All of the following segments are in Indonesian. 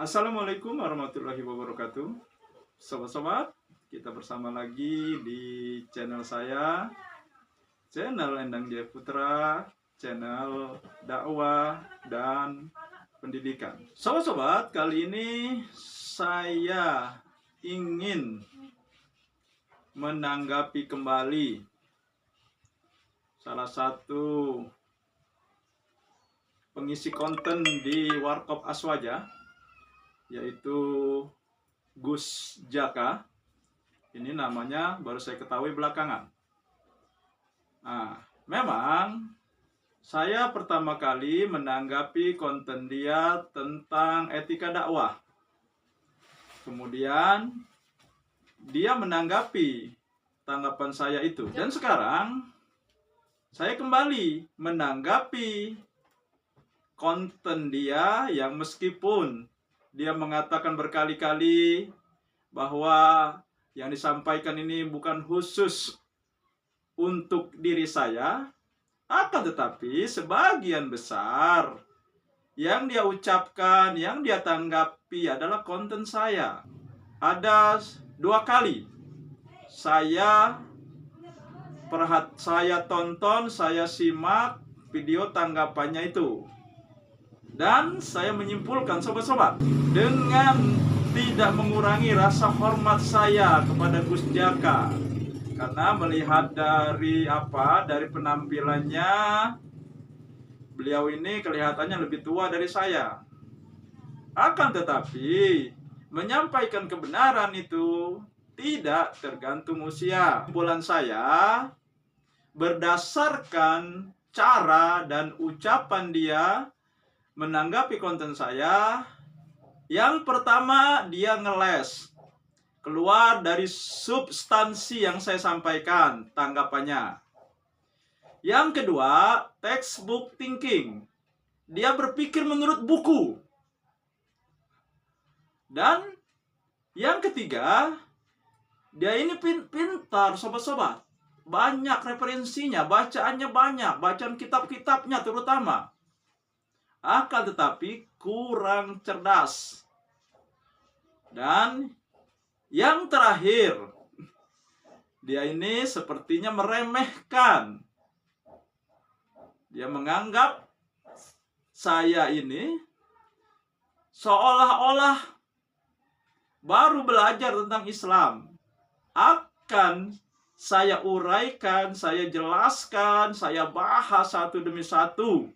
Assalamualaikum warahmatullahi wabarakatuh. Sobat-sobat, kita bersama lagi di channel saya, channel Endang Jaya Putra, channel dakwah dan pendidikan. Sobat-sobat, kali ini saya ingin menanggapi kembali salah satu pengisi konten di Warkop Aswaja, yaitu Gus Jaka. Ini namanya baru saya ketahui belakangan. Nah, memang saya pertama kali menanggapi konten dia tentang etika dakwah. Kemudian dia menanggapi tanggapan saya itu. Dan sekarang saya kembali menanggapi konten dia yang meskipun dia mengatakan berkali-kali bahwa yang disampaikan ini bukan khusus untuk diri saya, akan tetapi sebagian besar yang dia ucapkan, yang dia tanggapi adalah konten saya. Ada 2 kali saya tonton, saya simak video tanggapannya itu. Dan saya menyimpulkan, sobat-sobat, dengan tidak mengurangi rasa hormat saya kepada Gus Jaka, karena melihat dari penampilannya, beliau ini kelihatannya lebih tua dari saya. Akan tetapi menyampaikan kebenaran itu tidak tergantung usia. Kesimpulan saya berdasarkan cara dan ucapan dia menanggapi konten saya. Yang pertama, dia ngeles, keluar dari substansi yang saya sampaikan tanggapannya. Yang kedua, textbook thinking, dia berpikir menurut buku. Dan yang ketiga, dia ini pintar, sobat-sobat, banyak referensinya, bacaannya banyak, bacaan kitab-kitabnya terutama. Akan tetapi kurang cerdas. Dan yang terakhir, dia ini sepertinya meremehkan. Dia menganggap saya ini seolah-olah baru belajar tentang Islam. Akan saya uraikan, saya jelaskan, saya bahas satu demi satu.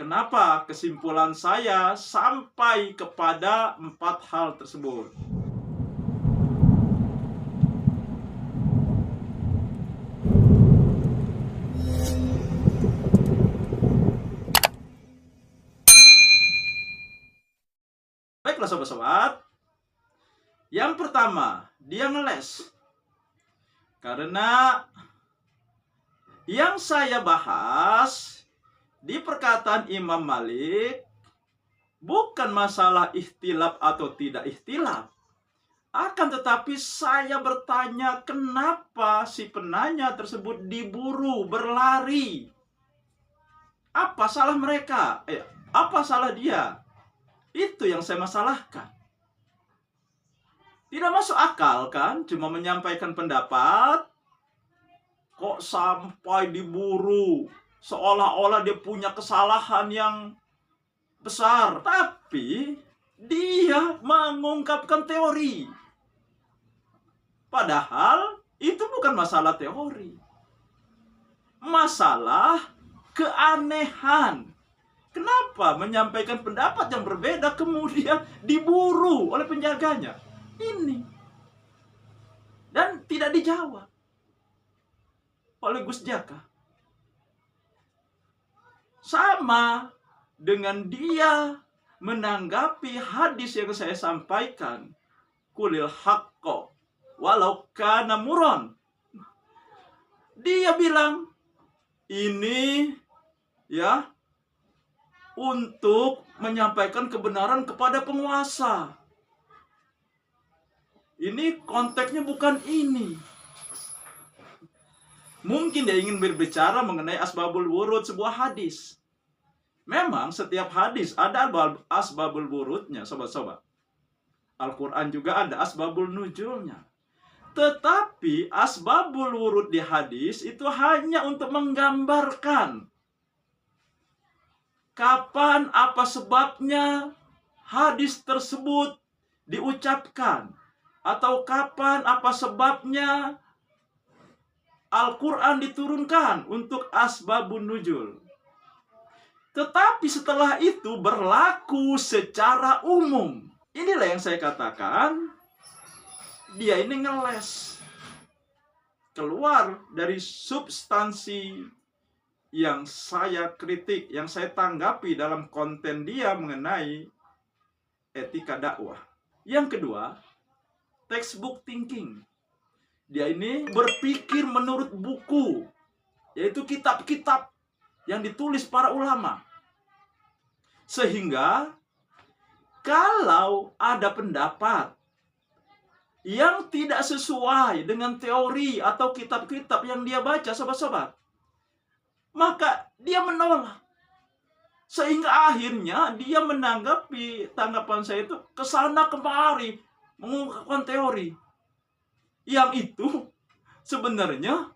Kenapa kesimpulan saya sampai kepada 4 hal tersebut. Baiklah sobat-sobat. Yang pertama, dia ngeles. Karena yang saya bahas di perkataan Imam Malik bukan masalah ikhtilaf atau tidak ikhtilaf. Akan tetapi saya bertanya, kenapa si penanya tersebut diburu, berlari? Apa salah mereka? Apa salah dia? Itu yang saya masalahkan. Tidak masuk akal kan? Cuma menyampaikan pendapat, kok sampai diburu? Seolah-olah dia punya kesalahan yang besar. Tapi dia mengungkapkan teori. Padahal itu bukan masalah teori. Masalah keanehan. Kenapa menyampaikan pendapat yang berbeda kemudian diburu oleh penjaganya? Ini. Dan tidak dijawab oleh Gus Jaka. Sama dengan dia menanggapi hadis yang saya sampaikan, kulil haqqo walau kana muron. Dia bilang ini ya untuk menyampaikan kebenaran kepada penguasa. Ini konteksnya bukan ini. Mungkin dia ingin berbicara mengenai asbabul wurud sebuah hadis. Memang setiap hadis ada asbabul wurudnya, sobat-sobat. Al-Quran juga ada asbabul nuzulnya. Tetapi asbabul wurud di hadis itu hanya untuk menggambarkan kapan, apa sebabnya hadis tersebut diucapkan, atau kapan, apa sebabnya Al-Quran diturunkan untuk asbabun nuzul. Tetapi setelah itu berlaku secara umum. Inilah yang saya katakan, dia ini ngeles. Keluar dari substansi yang saya kritik, yang saya tanggapi dalam konten dia mengenai etika dakwah. Yang kedua, textbook thinking. Dia ini berpikir menurut buku, yaitu kitab-kitab yang ditulis para ulama. Sehingga kalau ada pendapat yang tidak sesuai dengan teori atau kitab-kitab yang dia baca, sobat-sobat, maka dia menolak. Sehingga akhirnya dia menanggapi tanggapan saya itu kesana kemari, mengungkapkan teori yang itu sebenarnya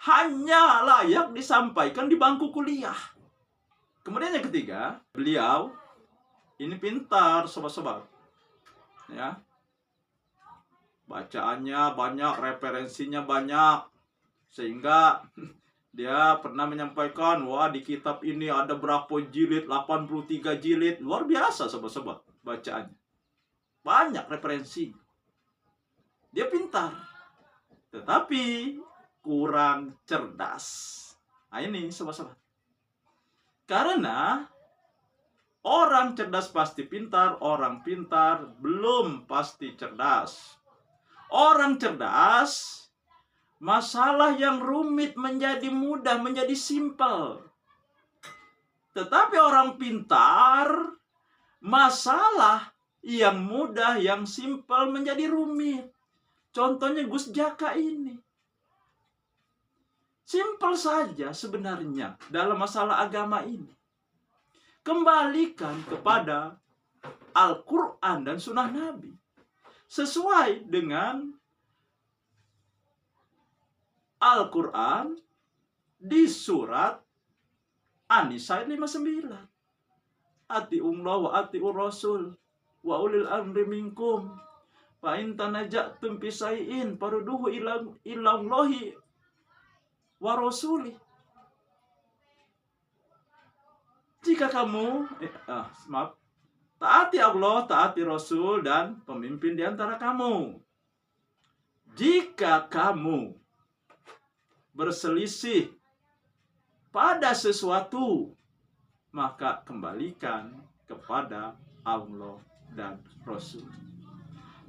hanya layak disampaikan di bangku kuliah. Kemudian yang ketiga, beliau ini pintar, sobat-sobat. Ya. Bacaannya banyak, referensinya banyak. Sehingga dia pernah menyampaikan, wah di kitab ini ada berapa jilid, 83 jilid. Luar biasa, sobat-sobat, bacaannya. Banyak referensi. Dia pintar, tetapi kurang cerdas. Nah ini, sobat-sobat. Karena orang cerdas pasti pintar, orang pintar belum pasti cerdas. Orang cerdas, masalah yang rumit menjadi mudah, menjadi simpel. Tetapi orang pintar, masalah yang mudah, yang simpel menjadi rumit. Contohnya Gus Jaka ini. Simpel saja sebenarnya dalam masalah agama ini. Kembalikan kepada Al-Quran dan Sunnah Nabi. Sesuai dengan Al-Quran di surat An-Nisa 59. Ati'ullah wa ati'ur rasul wa ulil amri minkum. Fa in tanaja'tum fi shay'in farudduhu ilallahi wa rasuli. Jika kamu taati Allah, taati Rasul dan pemimpin di antara kamu. Jika kamu berselisih pada sesuatu, maka kembalikan kepada Allah dan Rasul.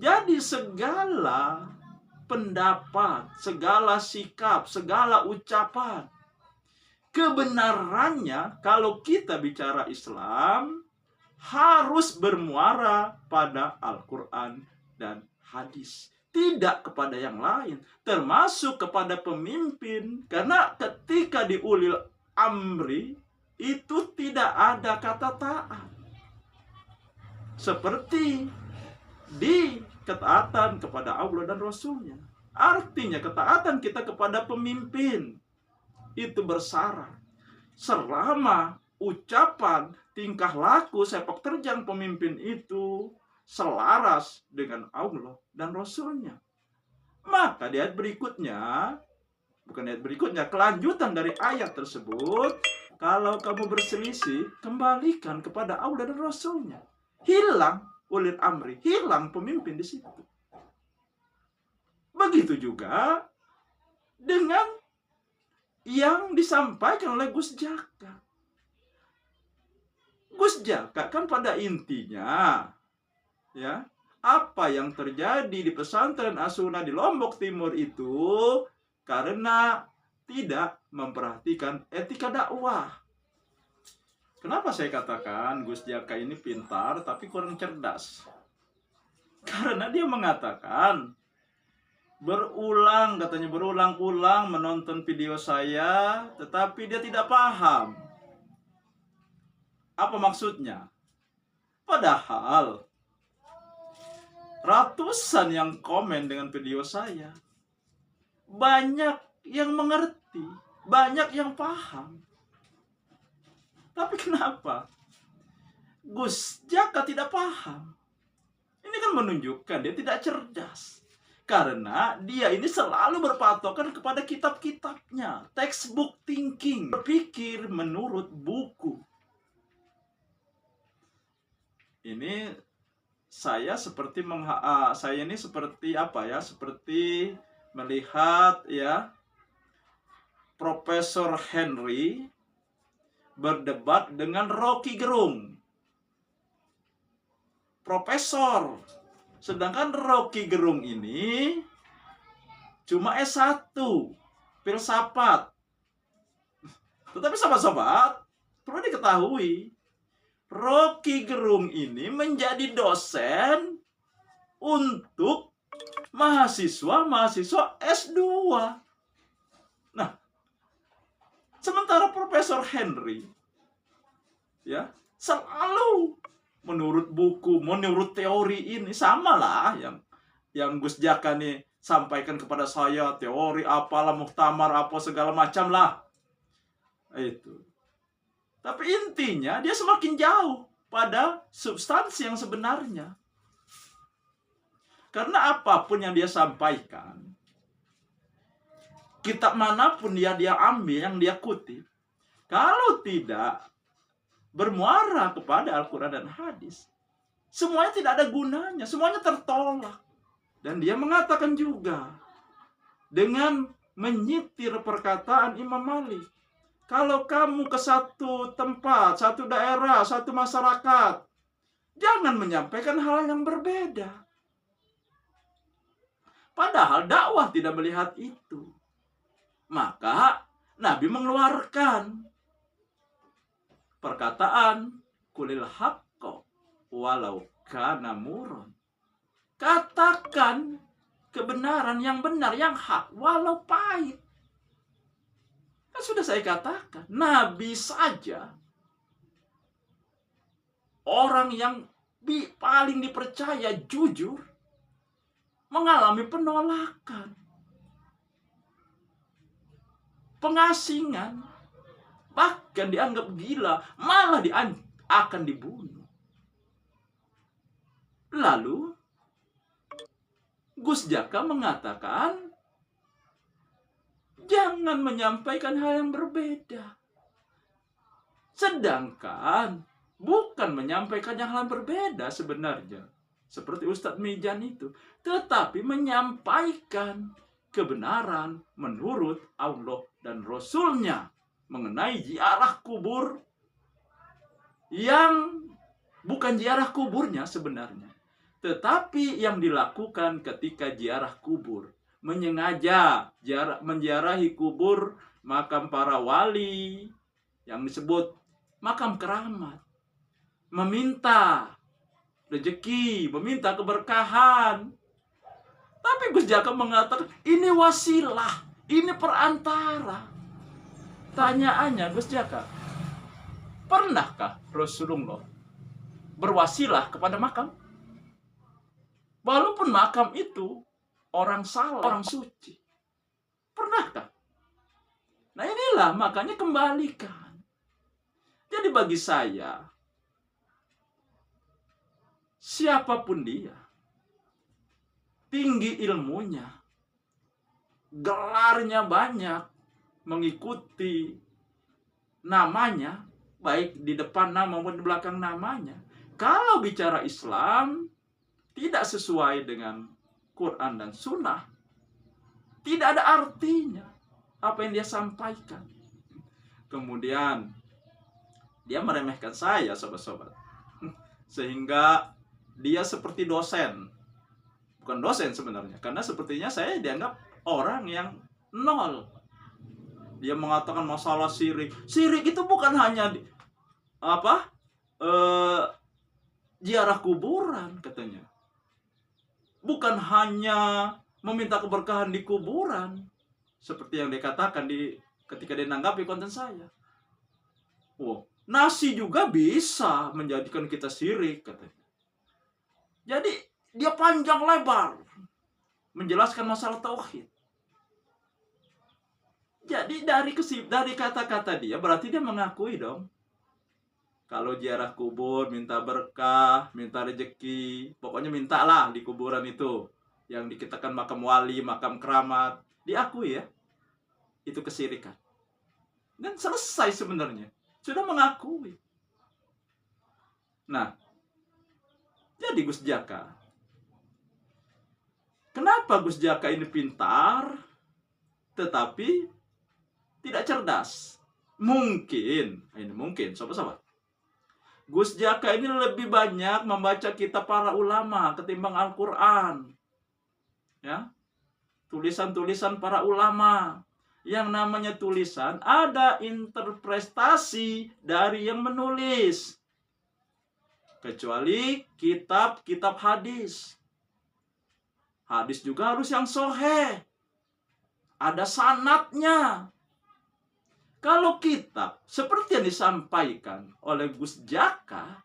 Jadi segala pendapat, segala sikap, segala ucapan, kebenarannya kalau kita bicara Islam harus bermuara pada Al-Quran dan hadis. Tidak kepada yang lain, termasuk kepada pemimpin. Karena ketika di ulil amri itu tidak ada kata taat. Seperti di ketaatan kepada Allah dan Rasulnya. Artinya ketaatan kita kepada pemimpin itu bersyarat selama ucapan, tingkah laku, sepak terjang pemimpin itu selaras dengan Allah dan Rasulnya. Maka di ayat berikutnya, bukan ayat berikutnya, kelanjutan dari ayat tersebut, kalau kamu berselisih, kembalikan kepada Allah dan Rasulnya. Hilang ulil amri, hilang pemimpin di situ. Begitu juga dengan yang disampaikan oleh Gus Jaka. Gus Jaka kan pada intinya, ya, apa yang terjadi di pesantren As-Sunnah di Lombok Timur itu karena tidak memperhatikan etika dakwah. Kenapa saya katakan Gus Jaka ini pintar tapi kurang cerdas? Karena dia mengatakan katanya berulang-ulang menonton video saya, tetapi dia tidak paham. Apa maksudnya? Padahal ratusan yang komen dengan video saya. Banyak yang mengerti, banyak yang paham. Tapi kenapa Gus Jaka tidak paham? Ini kan menunjukkan dia tidak cerdas. Karena dia ini selalu berpatokan kepada kitab-kitabnya. Textbook thinking. Berpikir menurut buku. Ini saya seperti saya ini seperti apa ya? Seperti melihat ya Profesor Henry berdebat dengan Rocky Gerung. Profesor. Sedangkan Rocky Gerung ini cuma S1 filsafat. Tetapi sobat-sobat, perlu diketahui, Rocky Gerung ini menjadi dosen untuk mahasiswa S2. Nah, sementara Profesor Henry ya selalu menurut buku, menurut teori ini sama lah yang Gus Jaka nih sampaikan kepada saya, teori apalah, muktamar apa segala macam lah. Itu. Tapi intinya dia semakin jauh pada substansi yang sebenarnya. Karena apapun yang dia sampaikan, kitab manapun dia ambil, yang dia kutip, kalau tidak bermuara kepada Al-Quran dan hadis, semuanya tidak ada gunanya, semuanya tertolak. Dan dia mengatakan juga dengan menyitir perkataan Imam Malik, kalau kamu ke satu tempat, satu daerah, satu masyarakat, jangan menyampaikan hal yang berbeda. Padahal dakwah tidak melihat itu. Maka Nabi mengeluarkan perkataan kulil haqqo walau kana muron. Katakan kebenaran yang benar, yang hak, walau pahit. Kan sudah saya katakan, Nabi saja orang yang paling dipercaya jujur mengalami penolakan, pengasingan, bahkan dianggap gila, malah akan dibunuh. Lalu Gus Jaka mengatakan jangan menyampaikan hal yang berbeda. Sedangkan bukan menyampaikan hal yang berbeda sebenarnya, seperti Ustadz Mijan itu, tetapi menyampaikan kebenaran menurut Allah dan Rasulnya mengenai ziarah kubur yang bukan ziarah kuburnya sebenarnya, tetapi yang dilakukan ketika ziarah kubur, menziarahi kubur makam para wali yang disebut makam keramat, meminta rezeki, meminta keberkahan. Tapi Gus Jaka mengatakan ini wasilah, ini perantara. Tanyaannya, Gus Jaka, pernahkah Rasulullah berwasilah kepada makam? Walaupun makam itu orang salah, orang suci. Pernahkah? Nah inilah makanya kembalikan. Jadi bagi saya, siapapun dia, tinggi ilmunya, gelarnya banyak, mengikuti namanya, baik di depan nama maupun di belakang namanya, kalau bicara Islam tidak sesuai dengan Quran dan Sunnah, tidak ada artinya apa yang dia sampaikan. Kemudian dia meremehkan saya, sobat-sobat, sehingga dia seperti dosen. Bukan dosen sebenarnya, karena sepertinya saya dianggap orang yang nol. Dia mengatakan masalah syirik. Syirik itu bukan hanya ziarah kuburan katanya. Bukan hanya meminta keberkahan di kuburan, seperti yang dikatakan ketika dia menanggapi konten saya. Nasi juga bisa menjadikan kita syirik, katanya. Jadi dia panjang lebar menjelaskan masalah tauhid. Jadi dari kata-kata dia berarti dia mengakui dong. Kalau ziarah kubur, minta berkah, minta rezeki, pokoknya mintalah di kuburan itu. Yang dikatakan makam wali, makam keramat, diakui ya. Itu kesyirikan. Dan selesai sebenarnya. Sudah mengakui. Nah, jadi Gus Jaka. Kenapa Gus Jaka ini pintar, tetapi tidak cerdas? Mungkin, ini mungkin, sobat-sobat. Gus Jaka ini lebih banyak membaca kitab para ulama ketimbang Al-Quran. Ya, tulisan-tulisan para ulama. Yang namanya tulisan ada interpretasi dari yang menulis. Kecuali kitab-kitab hadis. Hadis juga harus yang sahih. Ada sanadnya. Kalau kitab seperti yang disampaikan oleh Gus Jaka,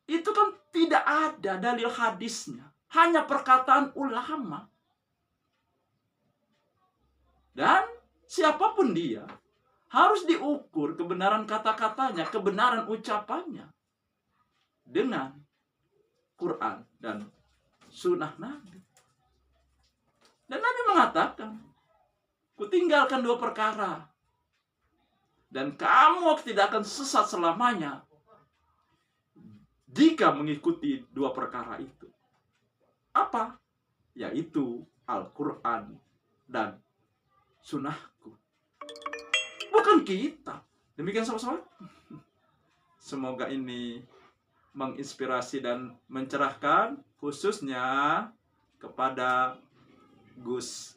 itu kan tidak ada dalil hadisnya. Hanya perkataan ulama. Dan siapapun dia, harus diukur kebenaran kata-katanya, kebenaran ucapannya dengan Quran dan sunnah Nabi. Dan Nabi mengatakan, kutinggalkan 2 perkara. Dan kamu tidak akan sesat selamanya jika mengikuti 2 perkara itu. Apa? Yaitu Al-Quran dan sunnahku. Bukan kitab. Demikian sahabat-sahabat. Semoga ini menginspirasi dan mencerahkan, khususnya kepada Gus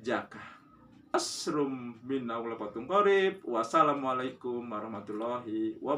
Jaka. Asrum minna walafatum qarib. Wassalamualaikum warahmatullahi wabarakatuh.